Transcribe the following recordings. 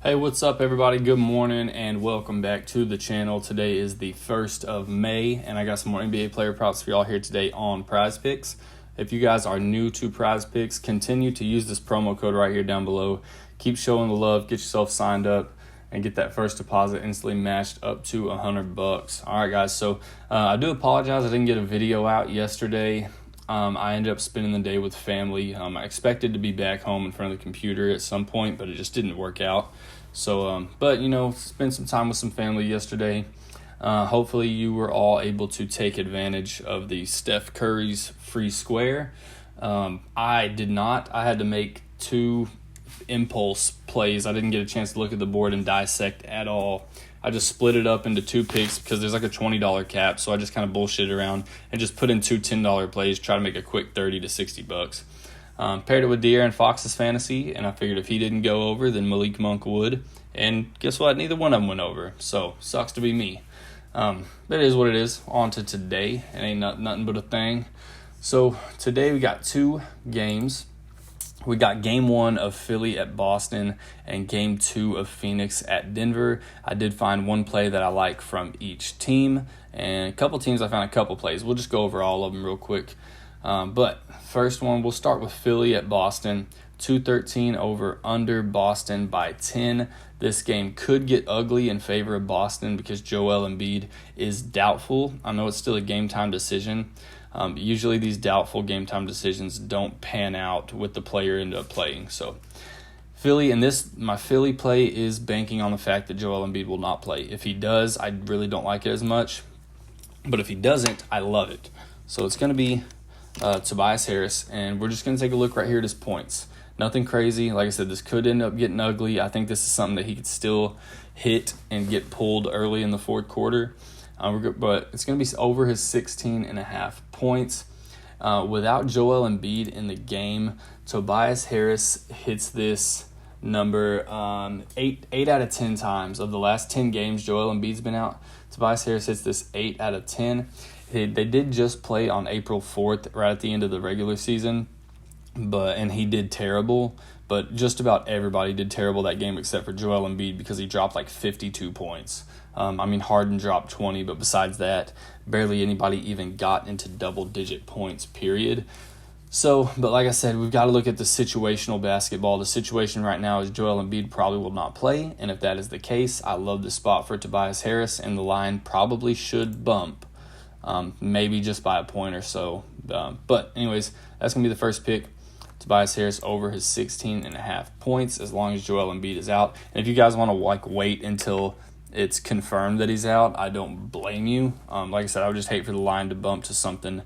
Hey, what's up, everybody? Good morning and welcome back to the channel. Today is the 1st of May, and I got some more NBA player props for y'all here today on PrizePicks. If you guys are new to PrizePicks, continue to use this promo code right here down below. Keep showing the love, get yourself signed up, and get that first deposit instantly matched up to $100. All right, guys, so I do apologize I didn't get a video out yesterday. I ended up spending the day with family. I expected to be back home in front of the computer at some point, but it just didn't work out. So, spent some time with some family yesterday. Hopefully you were all able to take advantage of the Steph Curry's free square. I did not. I had to make two impulse plays. I didn't get a chance to look at the board and dissect at all. I just split it up into two picks because there's like a $20 cap, so I just kind of bullshit around and just put in two $10 plays, try to make a quick $30 to $60. Paired it with De'Aaron Fox's fantasy, and I figured if he didn't go over, then Malik Monk would. And guess what? Neither one of them went over, so sucks to be me. But it is what it is. On to today. It ain't nothing but a thing. So today we got two games. We got game 1 of Philly at Boston and game 2 of Phoenix at Denver. I did find one play that I like from each team, and a couple teams I found a couple plays. We'll just go over all of them real quick. But first one, we'll start with Philly at Boston. 213 over under Boston by 10. This game could get ugly in favor of Boston because Joel Embiid is doubtful. I know it's still a game time decision. Usually these doubtful game time decisions don't pan out with the player end up playing. So Philly, and my Philly play is banking on the fact that Joel Embiid will not play. If he does, I really don't like it as much. But if he doesn't, I love it. So it's going to be Tobias Harris, and we're just going to take a look right here at his points. Nothing crazy. Like I said, this could end up getting ugly. I think this is something that he could still hit and get pulled early in the fourth quarter. But it's going to be over his 16.5 points. Without Joel Embiid in the game, Tobias Harris hits this number 8 out of 10 times. Of the last 10 games Joel Embiid's been out, Tobias Harris hits this 8 out of 10. They did just play on April 4th, right at the end of the regular season, and he did terrible. But just about everybody did terrible that game except for Joel Embiid because he dropped like 52 points. Harden dropped 20, but besides that, barely anybody even got into double-digit points, period. So, but like I said, we've got to look at the situational basketball. The situation right now is Joel Embiid probably will not play, and if that is the case, I love the spot for Tobias Harris, and the line probably should bump, maybe just by a point or so. But anyways, that's going to be the first pick. Tobias Harris over his 16.5 points as long as Joel Embiid is out. And if you guys want to wait until it's confirmed that he's out, I don't blame you. Like I said, I would just hate for the line to bump to something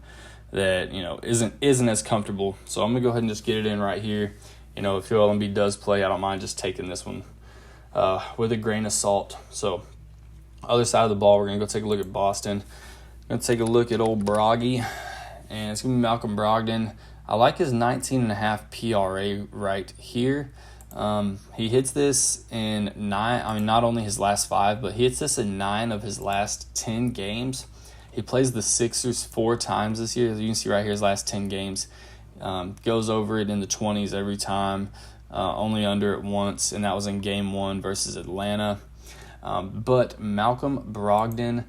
that isn't as comfortable. So I'm gonna go ahead and just get it in right here. If Joel Embiid does play, I don't mind just taking this one with a grain of salt. So other side of the ball, we're gonna go take a look at Boston. Gonna take a look at old Broggy, and it's gonna be Malcolm Brogdon. I like his 19.5 PRA right here. He hits this in not only his last 5, but he hits this in 9 of his last 10 games. He plays the Sixers 4 times this year. As you can see right here, his last 10 games. Goes over it in the 20s every time, only under it once, and that was in Game 1 versus Atlanta. But Malcolm Brogdon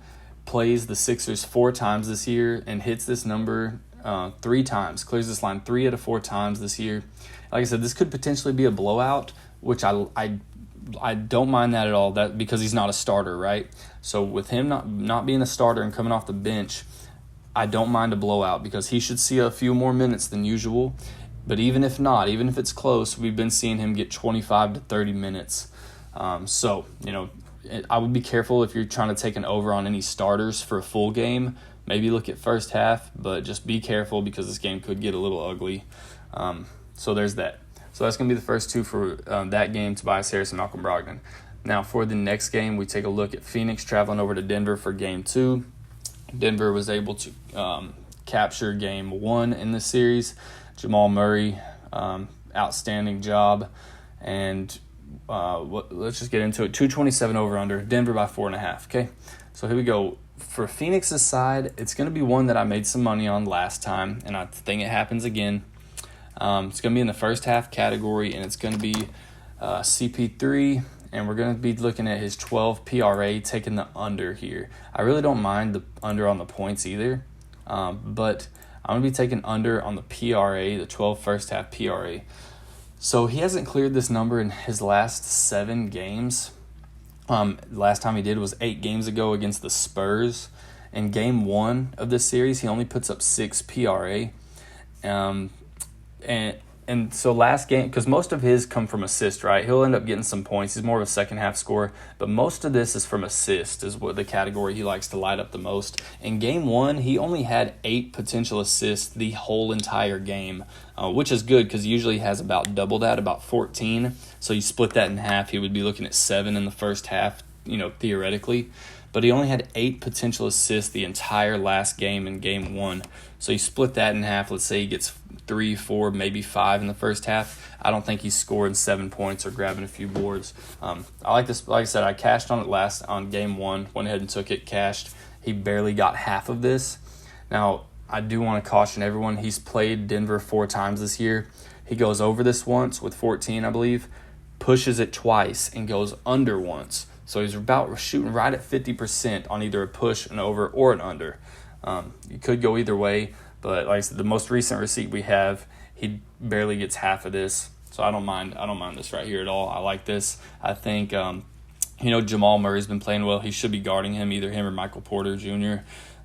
plays the Sixers 4 times this year and hits this number 3 times, clears this line 3 out of 4 times this year. Like I said, this could potentially be a blowout, which I don't mind that at all. That because he's not a starter, right? So with him not being a starter and coming off the bench, I don't mind a blowout because he should see a few more minutes than usual. But even if not, even if it's close, we've been seeing him get 25 to 30 minutes. I would be careful if you're trying to take an over on any starters for a full game. Maybe look at first half, but just be careful because this game could get a little ugly. So there's that. So that's going to be the first two for that game, Tobias Harris and Malcolm Brogdon. Now for the next game, we take a look at Phoenix traveling over to Denver for game 2. Denver was able to capture game 1 in this series. Jamal Murray, outstanding job. And let's just get into it. 227 over under, Denver by 4.5. Okay, so here we go. For Phoenix's side, it's going to be one that I made some money on last time, and I think it happens again. It's going to be in the first half category, and it's going to be CP3 and we're going to be looking at his 12 PRA, taking the under here. I really don't mind the under on the points either, but I'm going to be taking under on the PRA, the 12 first half PRA. So he hasn't cleared this number in his last 7 games. Last time he did was 8 games ago against the Spurs. In game 1 of this series, he only puts up 6 PRA. And so last game, because most of his come from assist, right? He'll end up getting some points. He's more of a second half scorer, but most of this is from assist, is what the category he likes to light up the most. In game 1, he only had 8 potential assists the whole entire game, which is good because he usually has about double that, about 14. So you split that in half, he would be looking at 7 in the first half, theoretically. But he only had 8 potential assists the entire last game in game 1. So you split that in half. Let's say he gets 3, 4, maybe 5 in the first half. I don't think he's scoring 7 points or grabbing a few boards. I like this. Like I said, I cashed on it on game 1. Went ahead and took it, cashed. He barely got half of this. Now, I do want to caution everyone. He's played Denver 4 times this year. He goes over this once with 14, I believe, pushes it twice, and goes under once. So he's about shooting right at 50% on either a push, an over, or an under. You could go either way, but like I said, the most recent receipt we have, he barely gets half of this. So I don't mind this right here at all. I like this. I think Jamal Murray's been playing well. He should be guarding him, either him or Michael Porter Jr.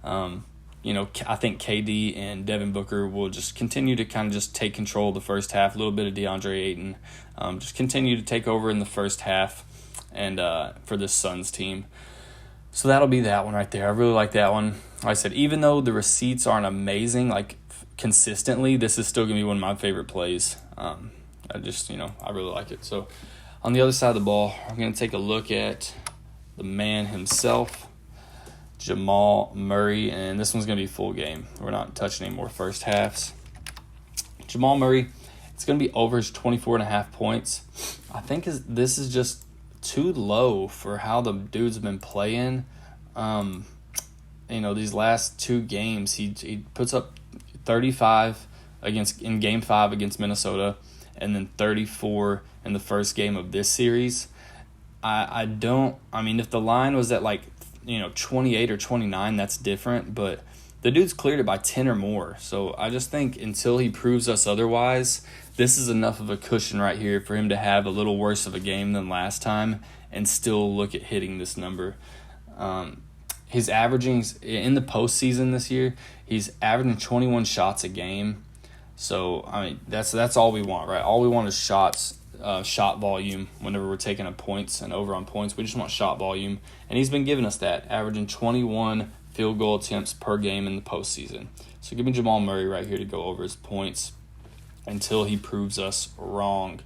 I think KD and Devin Booker will just continue to kind of just take control of the first half. A little bit of DeAndre Ayton, just continue to take over in the first half. And for this Suns team. So that'll be that one right there. I really like that one. Like I said, even though the receipts aren't amazing, like consistently, this is still going to be one of my favorite plays. I really like it. So on the other side of the ball, I'm going to take a look at the man himself, Jamal Murray, and this one's going to be full game. We're not touching any more first halves. Jamal Murray, it's going to be over his 24.5 points. I think this is just too low for how the dude's been playing. These last 2 games, he puts up 35 in game 5 against Minnesota, and then 34 in the first game of this series. If the line was at 28 or 29, that's different, but the dude's cleared it by 10 or more. So I just think until he proves us otherwise, this is enough of a cushion right here for him to have a little worse of a game than last time and still look at hitting this number. He's averaging, in the postseason this year, he's averaging 21 shots a game. So, that's all we want, right? All we want is shots, shot volume whenever we're taking a points and over on points. We just want shot volume. And he's been giving us that, averaging 21 field goal attempts per game in the postseason. So give me Jamal Murray right here to go over his points until he proves us wrong.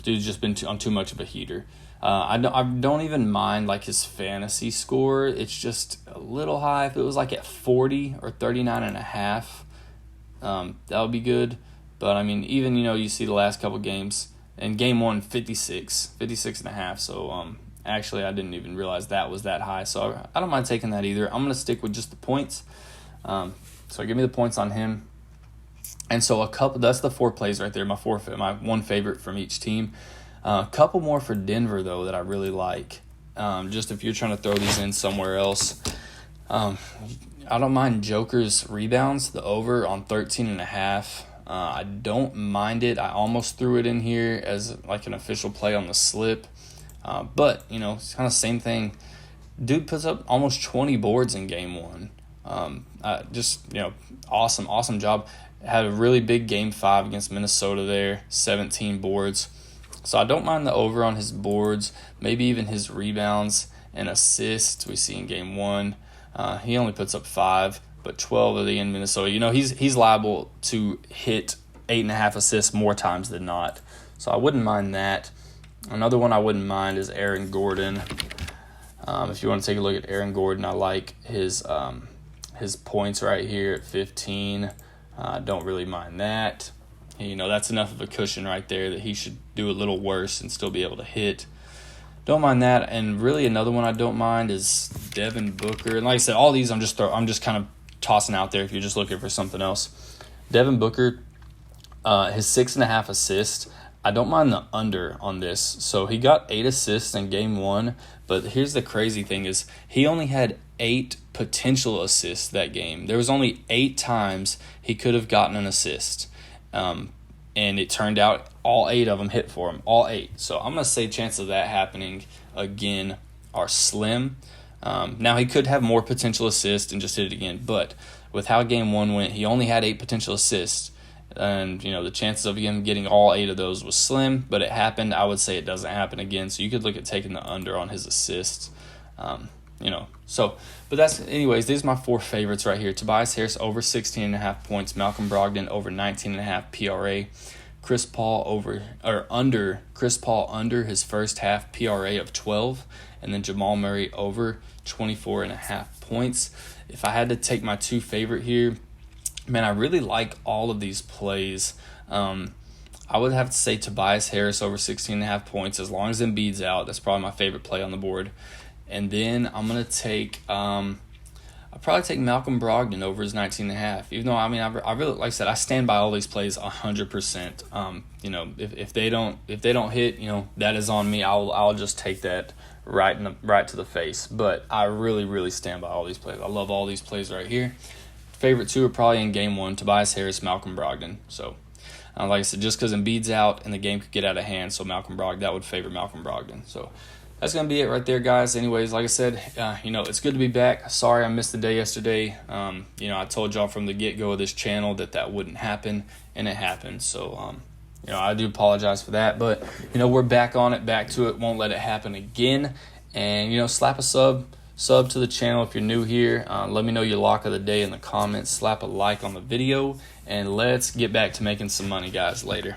Dude's just been on too much of a heater. I don't even mind his fantasy score. It's just a little high. If it was at 40 or 39.5, that would be good. But even you see the last couple games. In game 1, 56.5. So actually, I didn't even realize that was that high. So I don't mind taking that either. I'm gonna stick with just the points. So give me the points on him. And so that's the 4 plays right there, my one favorite from each team. A couple more for Denver, though, that I really like. Just if you're trying to throw these in somewhere else. I don't mind Joker's rebounds, the over on 13.5. I don't mind it. I almost threw it in here as an official play on the slip. But, it's kind of the same thing. Dude puts up almost 20 boards in game 1. Awesome job. Had a really big game 5 against Minnesota there, 17 boards. So I don't mind the over on his boards, maybe even his rebounds and assists we see in game 1. He only puts up 5, but 12 of the in Minnesota. He's liable to hit 8.5 assists more times than not. So I wouldn't mind that. Another one I wouldn't mind is Aaron Gordon. If you want to take a look at Aaron Gordon, I like his points right here at 15. Don't really mind that. That's enough of a cushion right there that he should do a little worse and still be able to hit. Don't mind that. And really another one I don't mind is Devin Booker. And like I said, all these I'm just kind of tossing out there if you're just looking for something else. Devin Booker, his 6.5 assists. I don't mind the under on this. So he got 8 assists in game 1, but here's the crazy thing is he only had 8 potential assists that game. There was only 8 times he could have gotten an assist. And it turned out all 8 of them hit for him, all 8. So I'm going to say chances of that happening again are slim. Now he could have more potential assists and just hit it again, but with how game 1 went, he only had 8 potential assists. And, the chances of him getting all 8 of those was slim, but it happened. I would say it doesn't happen again. So you could look at taking the under on his assists. But anyways, these are my 4 favorites right here. Tobias Harris over 16.5 points. Malcolm Brogdon over 19.5 PRA. Chris Paul under his first half PRA of 12. And then Jamal Murray over 24.5 points. If I had to take my 2 favorite here, man, I really like all of these plays. I would have to say Tobias Harris over 16.5 points as long as Embiid's out. That's probably my favorite play on the board. And then I'm going to take I'll probably take Malcolm Brogdon over his 19.5. Even though, I really, like I said, I stand by all these plays 100%. If they don't hit, that is on me. I'll just take that right to the face. But I really, really stand by all these plays. I love all these plays right here. Favorite 2 are probably in game 1, Tobias Harris, Malcolm Brogdon. So, like I said, just because Embiid's out and the game could get out of hand, so that would favor Malcolm Brogdon. So, that's going to be it right there, guys. Anyways, like I said, it's good to be back. Sorry I missed the day yesterday. I told y'all from the get-go of this channel that wouldn't happen, and it happened. So, I do apologize for that. But, we're back on it, back to it. Won't let it happen again. And, slap a sub to the channel if you're new here. Let me know your lock of the day in the comments. Slap a like on the video. And let's get back to making some money, guys, later.